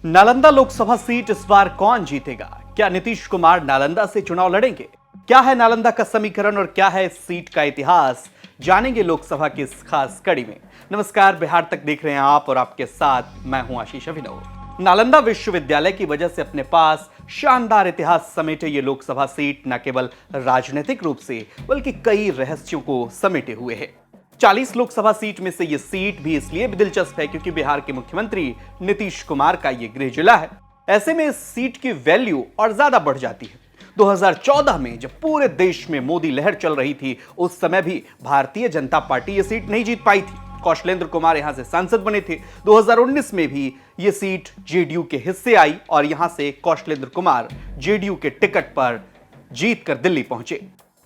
Nalanda Lok Sabha seat इस बार कौन जीतेगा? क्या नीतीश कुमार नालंदा से चुनाव लड़ेंगे? क्या है नालंदा का समीकरण और क्या है इस सीट का इतिहास? जानेंगे लोकसभा की इस खास कड़ी में। नमस्कार, बिहार तक देख रहे हैं आप और आपके साथ मैं हूं आशीष अभिनव। नालंदा विश्वविद्यालय की वजह से अपने पास शानदार इतिहास समेटे ये लोकसभा सीट न केवल राजनीतिक रूप से बल्कि कई रहस्यों को समेटे हुए है। 40 लोकसभा सीट में से यह सीट भी इसलिए भी दिलचस्प है क्योंकि बिहार के मुख्यमंत्री नीतीश कुमार का यह गृह जिला है। ऐसे में इस सीट की वैल्यू और ज्यादा बढ़ जाती है। 2014 में जब पूरे देश में मोदी लहर चल रही थी, उस समय भी भारतीय जनता पार्टी यह सीट नहीं जीत पाई थी। कौशलेंद्र कुमार यहां से सांसद बने थे। 2019 में भी यह सीट जेडीयू के हिस्से आई और यहां से कौशलेंद्र कुमार जेडीयू के टिकट पर जीतकर दिल्ली पहुंचे।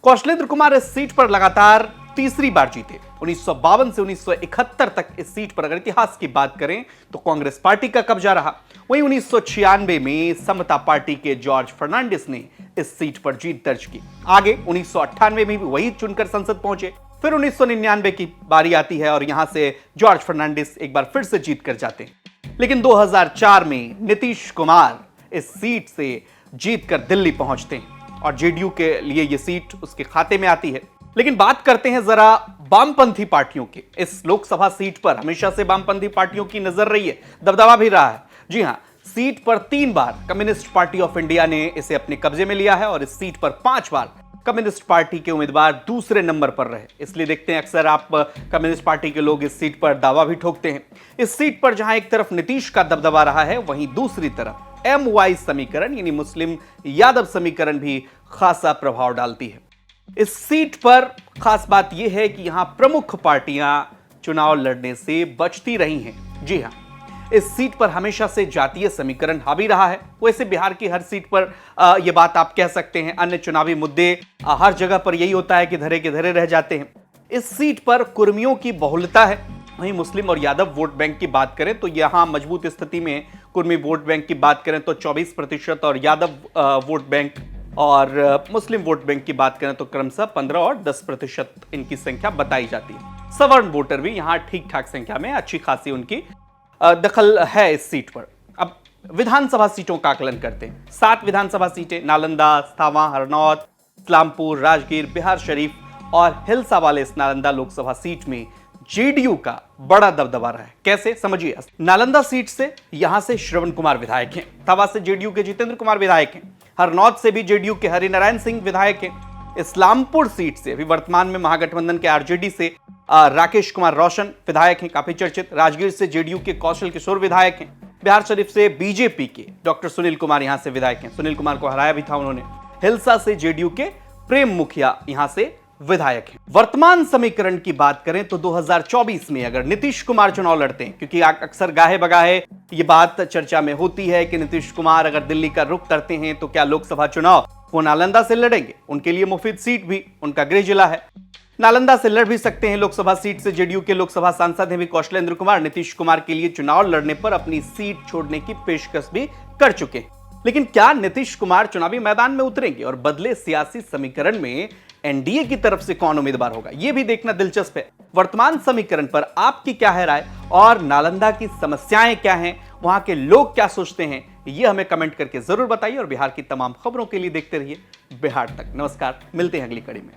कौशलेंद्र कुमार इस सीट पर लगातार तीसरी बार जीते। 1952 से 1971 तक इस सीट पर अगर इतिहास की बात करें तो कांग्रेस पार्टी का कब्जा रहा। वहीं 1996 में समता पार्टी के जॉर्ज फर्नांडिस ने इस सीट पर जीत दर्ज की। आगे 1998 में भी वही चुनकर संसद पहुंचे। फिर 1999 की बारी आती है और यहां से जॉर्ज फर्नांडिस एक बार फिर से जीत कर जाते हैं। लेकिन 2004 में नीतीश कुमार इस सीट से जीतकर दिल्ली पहुंचते हैं और जेडीयू के लिए यह सीट उसके खाते में आती है। लेकिन बात करते हैं जरा वामपंथी पार्टियों की। इस लोकसभा सीट पर हमेशा से वामपंथी पार्टियों की नजर रही है, दबदबा भी रहा है। जी हां, सीट पर 3 बार कम्युनिस्ट पार्टी ऑफ इंडिया ने इसे अपने कब्जे में लिया है और इस सीट पर 5 बार कम्युनिस्ट पार्टी के उम्मीदवार दूसरे नंबर पर रहे। इसलिए देखते हैं अक्सर आप कम्युनिस्ट पार्टी के लोग इस सीट पर दावा भी ठोकते हैं। इस सीट पर जहां एक तरफ नीतीश का दबदबा रहा है, वहीं दूसरी तरफ MY समीकरण यानी मुस्लिम यादव समीकरण भी खासा प्रभाव डालती है। इस सीट पर खास बात यह है कि यहां प्रमुख पार्टियां चुनाव लड़ने से बचती रही हैं। जी हां, इस सीट पर हमेशा से जातीय समीकरण हावी रहा है। वैसे बिहार की हर सीट पर यह बात आप कह सकते हैं। अन्य चुनावी मुद्दे हर जगह पर यही होता है कि धरे के धरे रह जाते हैं। इस सीट पर कुर्मियों की बहुलता है। वहीं मुस्लिम और यादव वोट बैंक की बात करें तो यहां मजबूत स्थिति में कुर्मी वोट बैंक की बात करें तो 24% और यादव वोट बैंक और मुस्लिम वोट बैंक की बात करें तो क्रमशः 15 और 10% इनकी संख्या बताई जाती है। सवर्ण वोटर भी यहां ठीक ठाक संख्या में अच्छी खासी उनकी दखल है इस सीट पर। अब विधानसभा सीटों का आकलन करते हैं। 7 विधानसभा सीटें नालंदा, स्थावा, हरनौत, इस्लामपुर, राजगीर, बिहार शरीफ और हिल्सा वाले इस नालंदा लोकसभा सीट में जेडीयू का बड़ा दबदबा रहा है। कैसे, समझिए। नालंदा सीट से यहां से श्रवण कुमार विधायक हैं, स्थावा से जेडीयू के जितेंद्र कुमार विधायक हैं, हरनौत से भी जेडीयू के हरिनारायण सिंह विधायक हैं, इस्लामपुर सीट से अभी वर्तमान में महागठबंधन के आरजेडी से राकेश कुमार रोशन विधायक हैं, काफी चर्चित। राजगीर से जेडीयू के कौशल किशोर विधायक हैं। बिहार शरीफ से बीजेपी के डॉक्टर सुनील कुमार यहां से विधायक हैं, सुनील कुमार को हराया भी था उन्होंने। हिल्सा से जेडीयू के प्रेम मुखिया यहां से विधायक हैं। वर्तमान समीकरण की बात करें तो 2024 में अगर नीतीश कुमार चुनाव लड़ते हैं, क्योंकि अक्सर गाहे बगाहे ये बात चर्चा में होती है कि नीतीश कुमार अगर दिल्ली का रुख करते हैं तो क्या लोकसभा चुनाव वो नालंदा से लड़ेंगे। उनके लिए मुफीद सीट भी उनका गृह जिला है। नालंदा से लड़ भी सकते हैं लोकसभा सीट से। जेडीयू के लोकसभा सांसद हैं भी कौशलेंद्र कुमार, नीतीश कुमार के लिए चुनाव लड़ने पर अपनी सीट छोड़ने की पेशकश भी कर चुके हैं। लेकिन क्या नीतीश कुमार चुनावी मैदान में उतरेंगे और बदले सियासी समीकरण में एनडीए की तरफ से कौन उम्मीदवार होगा, यह भी देखना दिलचस्प है। वर्तमान समीकरण पर आपकी क्या है राय और नालंदा की समस्याएं क्या हैं, वहां के लोग क्या सोचते हैं, यह हमें कमेंट करके जरूर बताइए। और बिहार की तमाम खबरों के लिए देखते रहिए बिहार तक। नमस्कार, मिलते हैं अगली कड़ी में।